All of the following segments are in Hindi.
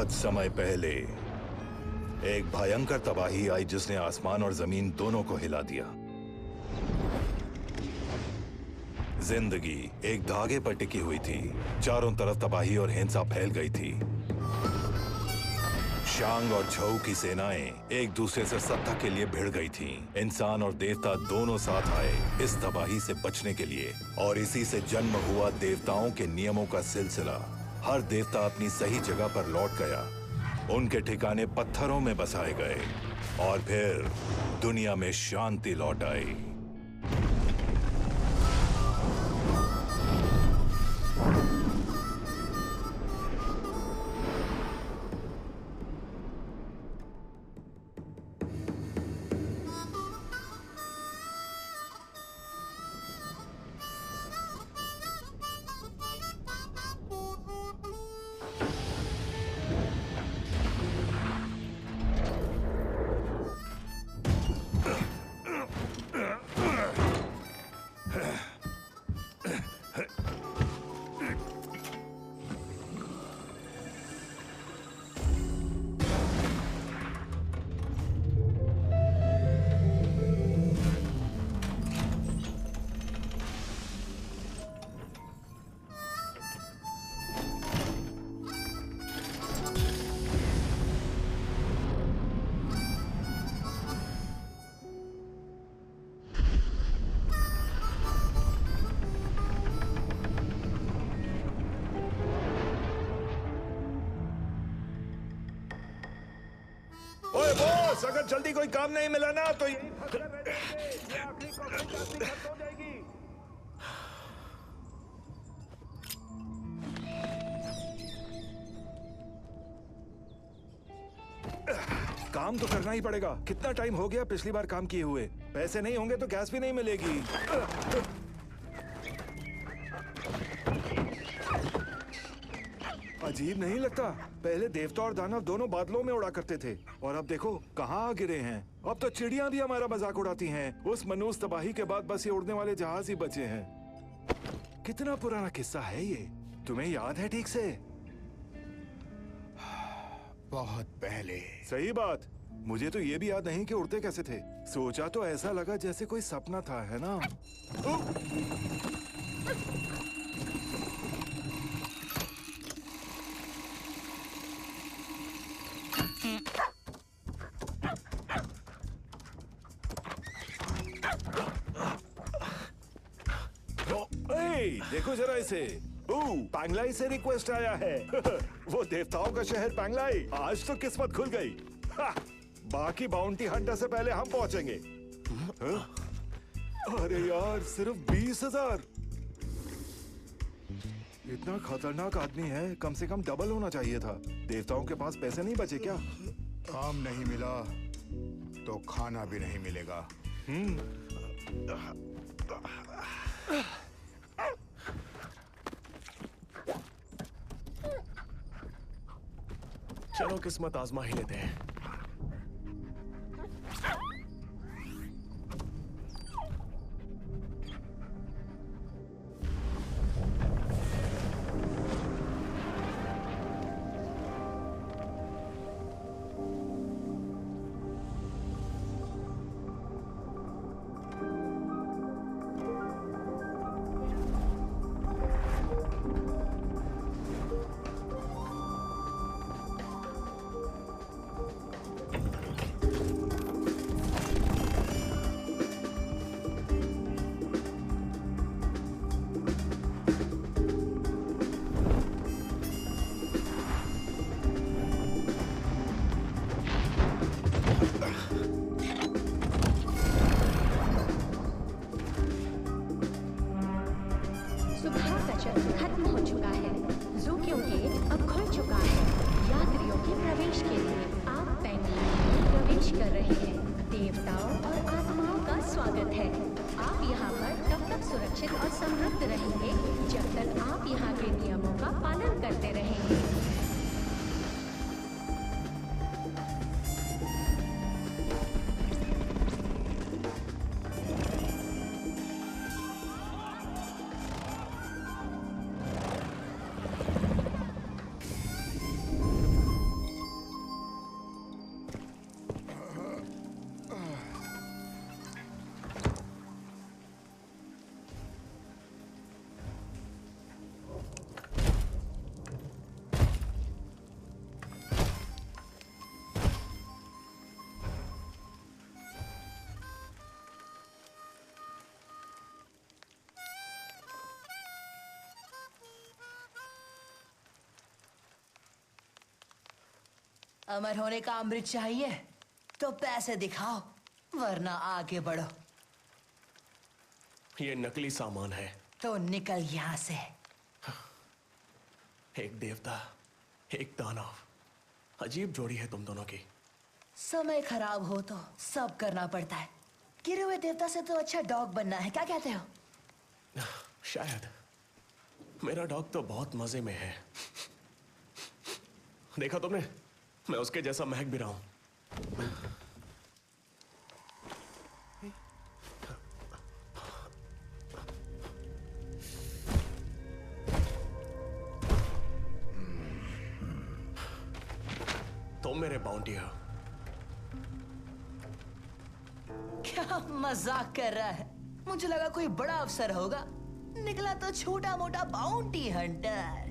बहुत समय पहले एक भयंकर तबाही आई जिसने आसमान और जमीन दोनों को हिला दिया। जिंदगी एक धागे पर टिकी हुई थी। चारों तरफ तबाही और हिंसा फैल गई थी। शांग और झऊ की सेनाएं एक दूसरे से सत्ता के लिए भिड़ गई थीं। इंसान और देवता दोनों साथ आए इस तबाही से बचने के लिए, और इसी से जन्म हुआ देवताओं के नियमों का सिलसिला। हर देवता अपनी सही जगह पर लौट गया, उनके ठिकाने पत्थरों में बसाए गए, और फिर दुनिया में शांति लौट आई। ओए बॉस, अगर जल्दी कोई काम नहीं मिला ना तो यही फंस कर रह जाएंगे। ये आखिरी कॉफी जल्दी खत्म हो जाएगी। काम तो करना ही पड़ेगा। कितना टाइम हो गया पिछली बार काम किए हुए। पैसे नहीं होंगे तो गैस भी नहीं मिलेगी। अजीब नहीं लगता? पहले देवता और दानव दोनों बादलों में उड़ा करते थे, और अब देखो कहाँ आ गिरे हैं। अब तो चिड़ियां भी हमारा मजाक उड़ाती हैं। उस मनूस तबाही के बाद बस ये उड़ने वाले जहाज ही बचे हैं। कितना पुराना किस्सा है ये, तुम्हें याद है ठीक से? बहुत पहले। सही बात, मुझे तो ये भी याद नहीं कि उड़ते कैसे थे। सोचा तो ऐसा लगा जैसे कोई सपना था, है ना? देखो जरा इसे। पैंगलाई से रिक्वेस्ट आया है। वो देवताओं का शहर पैंगलाई। आज तो किस्मत खुल गई। बाकी बाउंटी हंटर से पहले हम पहुंचेंगे। अरे यार, सिर्फ 20,000। इतना खतरनाक आदमी है, कम से कम डबल होना चाहिए था। देवताओं के पास पैसे नहीं बचे क्या? काम नहीं मिला तो खाना भी नहीं मिलेगा। चलो किस्मत आजमा ही लेते हैं। अमर होने का अमृत चाहिए तो पैसे दिखाओ, वरना आगे बढ़ो। ये नकली सामान है। तो निकल यहाँ से। एक देवता, एक दानव, अजीब जोड़ी है तुम दोनों की। समय खराब हो तो सब करना पड़ता है। गिरे हुए देवता से तो अच्छा डॉग बनना है, क्या कहते हो? शायद। मेरा डॉग तो बहुत मजे में है। देखा तुमने? मैं उसके जैसा महक भी रहा हूं। तुम मेरे बाउंटी हो। क्या मजाक कर रहा है? मुझे लगा कोई बड़ा अफसर होगा, निकला तो छोटा मोटा बाउंटी हंटर।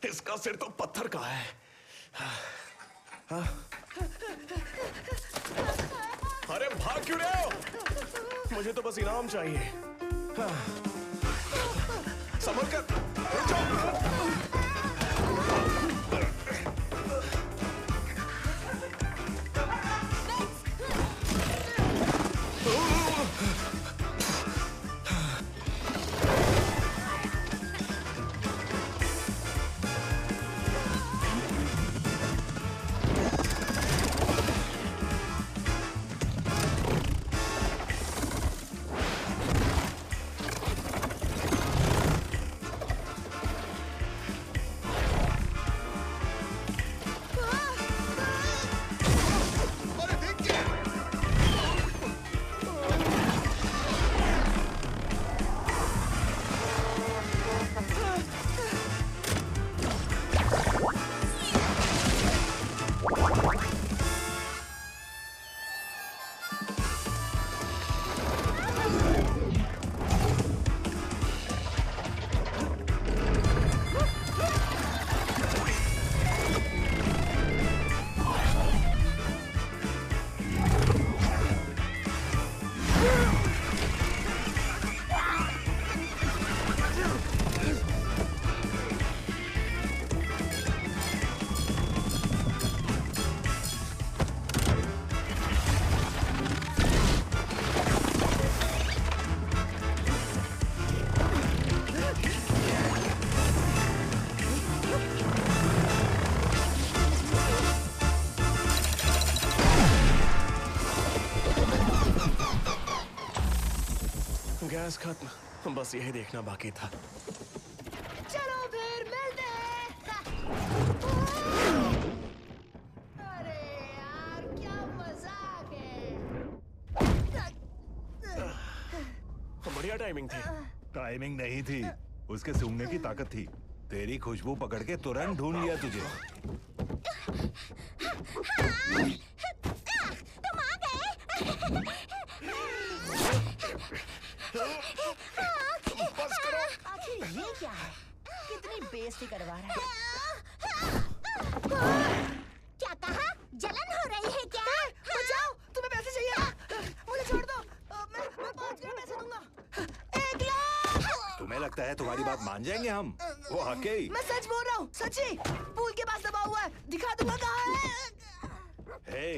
इसका सिर तो पत्थर का है। अरे भाग क्यों रहे हो? मुझे तो बस इनाम चाहिए। संभल कर, रुक जाओ। गैस खत्म, बस यही देखना बाकी था। चलो फिर मिलते हैं। अरे यार क्या मजाक है। बढ़िया टाइमिंग थी। टाइमिंग नहीं थी, उसके सूंघने की ताकत थी। तेरी खुशबू पकड़ के तुरंत ढूंढ लिया तुझे। तुम आ गए। आखिर ये क्या है? कितनी बेइज्जती करवा रहा है। क्या कहा? जलन हो रही है क्या? बचाओ, तुम्हें पैसे चाहिए? मुझे छोड़ दो, मैं 5 ग्राम पैसे दूंगा। 1 लाख। तुम्हें लगता है तुम्हारी बात मान जाएंगे हम? वो हके ही। मैं सच बोल रहा हूँ, सच्ची। पूल के पास दबा हुआ है, दिखा दूंगा कहाँ है। हे,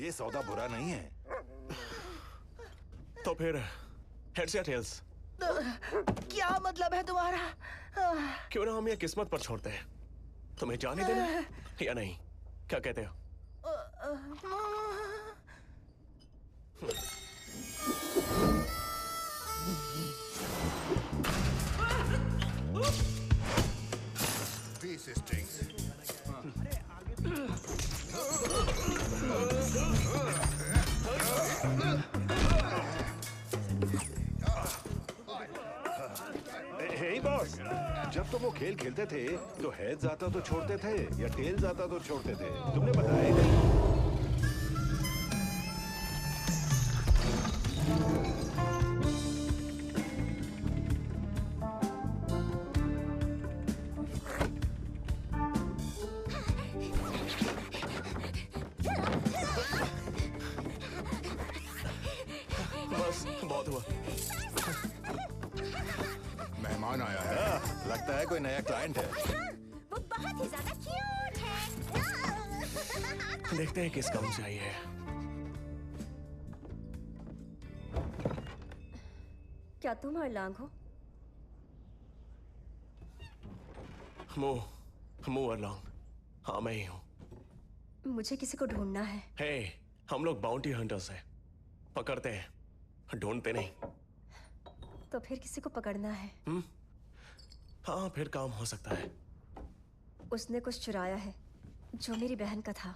ये सौदा बुरा नहीं है। तो फिर हेड्स या टेल्स? क्या मतलब है तुम्हारा? क्यों ना हम ये किस्मत पर छोड़ते हैं। तुम्हें जाने देना या नहीं, क्या कहते हो? Peace strings. Hey, boss. जब तुम वो खेल खेलते थे तो हेड्स आता तो छोड़ते थे या टेल्स आता तो छोड़ते थे? तुमने बताया ही नहीं। बस बहुत हुआ। मेहमान आया है। लगता है कोई नया क्लाइंट है। हाँ, वो बहुत ही ज्यादा क्यूट है। देखते हैं किस काम से आई है। क्या तुम अरलांग हो? मुंह अरलांग। हाँ मैं ही हूँ। मुझे किसी को ढूंढना है। हे, हम लोग बाउंटी हंटर्स हैं। पकड़ते हैं, ढूंढते नहीं। तो फिर किसी को पकड़ना है। हाँ फिर काम हो सकता है। उसने कुछ चुराया है जो मेरी बहन का था।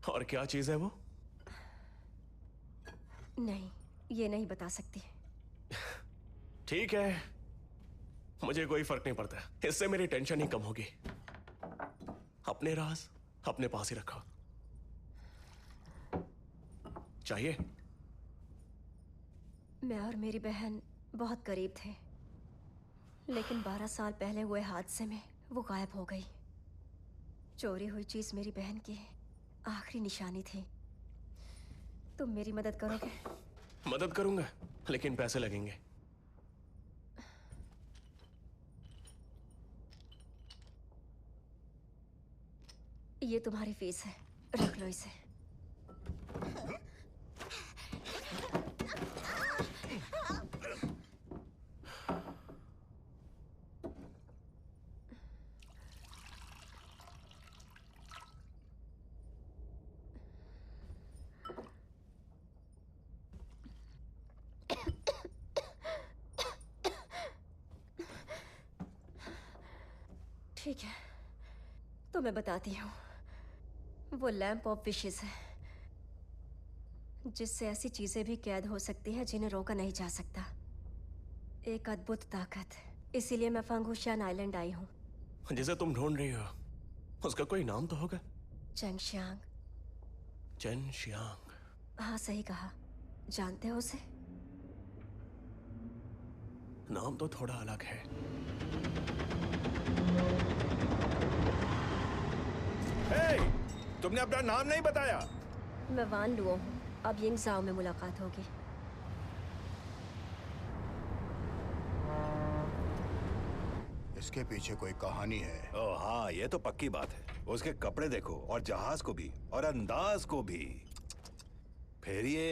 और क्या चीज है वो? नहीं, ये नहीं बता सकती। ठीक है, मुझे कोई फर्क नहीं पड़ता। इससे मेरी टेंशन ही कम होगी। अपने राज अपने पास ही रखो। चाहिए? मैं और मेरी बहन बहुत करीब थे, लेकिन 12 साल पहले हुए हादसे में वो गायब हो गई। चोरी हुई चीज मेरी बहन की आखिरी निशानी थी। तुम मेरी मदद करोगे? मदद करूंगा, लेकिन पैसे लगेंगे। ये तुम्हारी फीस है, रख लो इसे। ठीक है, तो मैं बताती हूँ। वो लैंप ऑफ विशेस है, जिससे ऐसी चीजें भी कैद हो सकती हैं जिन्हें रोका नहीं जा सकता। एक अद्भुत ताकत, इसीलिए मैं फंगहुशियान आइलैंड आई हूँ। जिसे तुम ढूंढ रही हो, उसका कोई नाम तो होगा? चेंगशियांग। Chen Xiang. हाँ सही कहा। जानते हो उसे? नाम तो थोड़ा अलग है। हे, तुमने अपना नाम नहीं बताया। मैं वान लुओ हूँ। अब यिंगजाओ में मुलाकात होगी। इसके पीछे कोई कहानी है। ओह हाँ, ये तो पक्की बात है। उसके कपड़े देखो, और जहाज को भी, और अंदाज को भी। फिर ये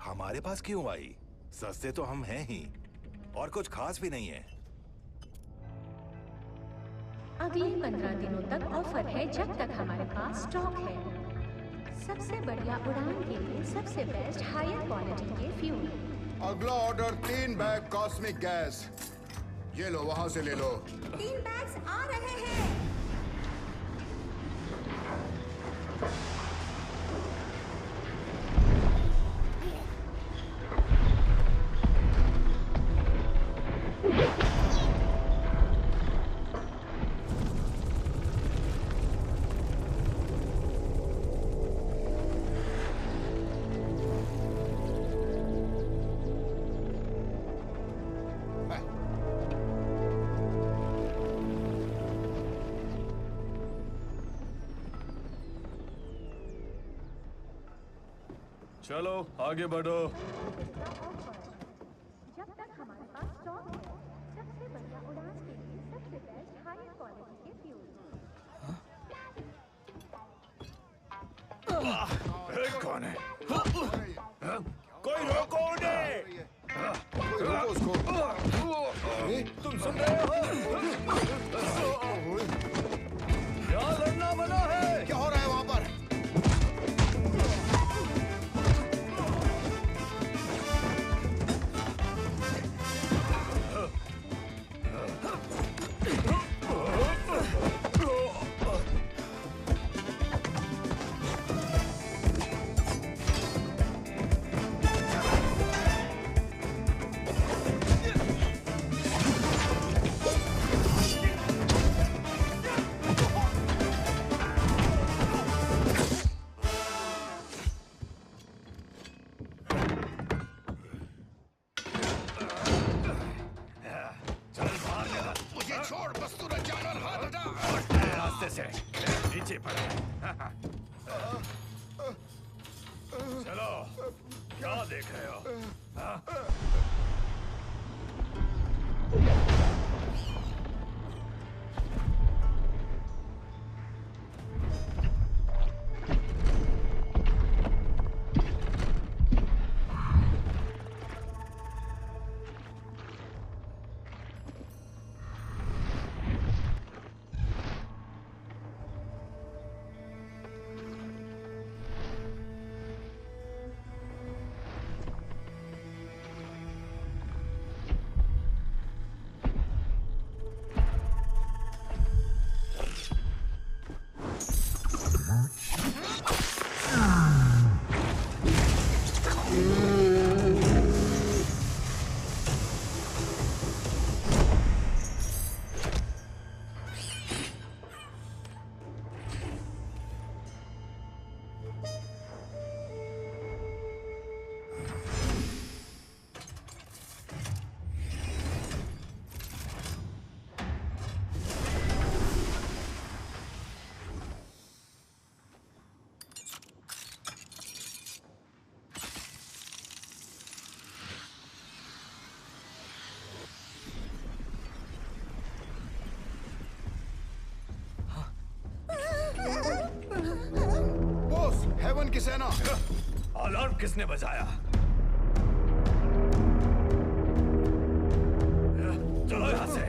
हमारे पास क्यों आई? सस्ते तो हम हैं ही, और कुछ खास भी नहीं है। अगले 15 दिनों तक ऑफर है, जब तक हमारे पास स्टॉक है। सबसे बढ़िया उड़ान के लिए सबसे बेस्ट हायर क्वालिटी के फ्यूल। अगला ऑर्डर 3 बैग कॉस्मिक गैस। ये लो, वहां से ले लो। 3 बैग्स आ रहे हैं। चलो आगे बढ़ो। जब तक हमारे पास स्टॉक है, सबसे बढ़िया उड़ान के लिए सबसे बेस्ट हायर क्वालिटी के फ्यूल। कौन है? कोई रोको उन्हें! रोको उसको। तुम सुन रहे हो? यहाँ लड़ना मना है। क्या हो रहा है वहां पर? से नीचे पड़ा है। चलो, क्या देख रहे हो? हाँ? बॉस, हेवन की सेना। अलार्म किसने बजाया? चलो यहाँ से।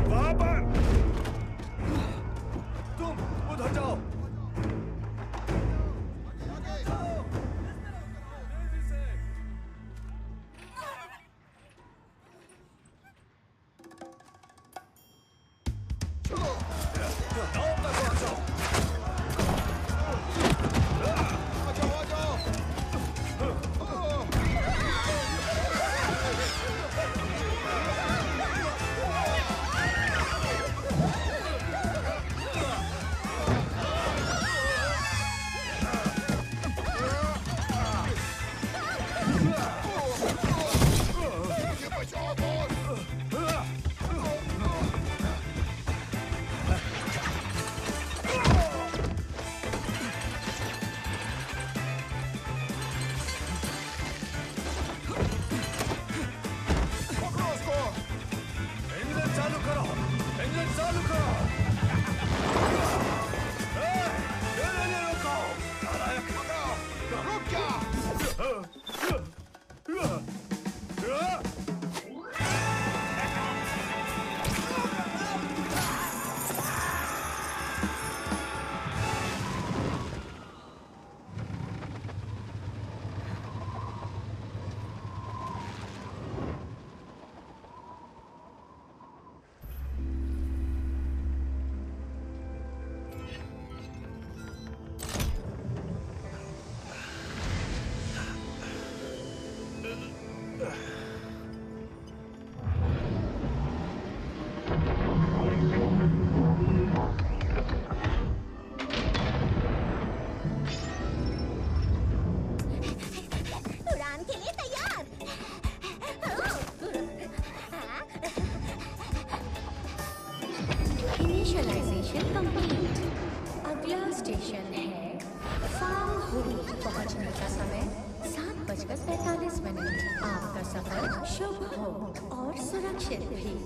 वहां पर तुम उधर जाओ। उड़ान के लिए तैयार। Initialisation complete. अगला स्टेशन है फांगहू। पहुंचने का समय 7:45। आपका सफर शुभ हो और सुरक्षित भी।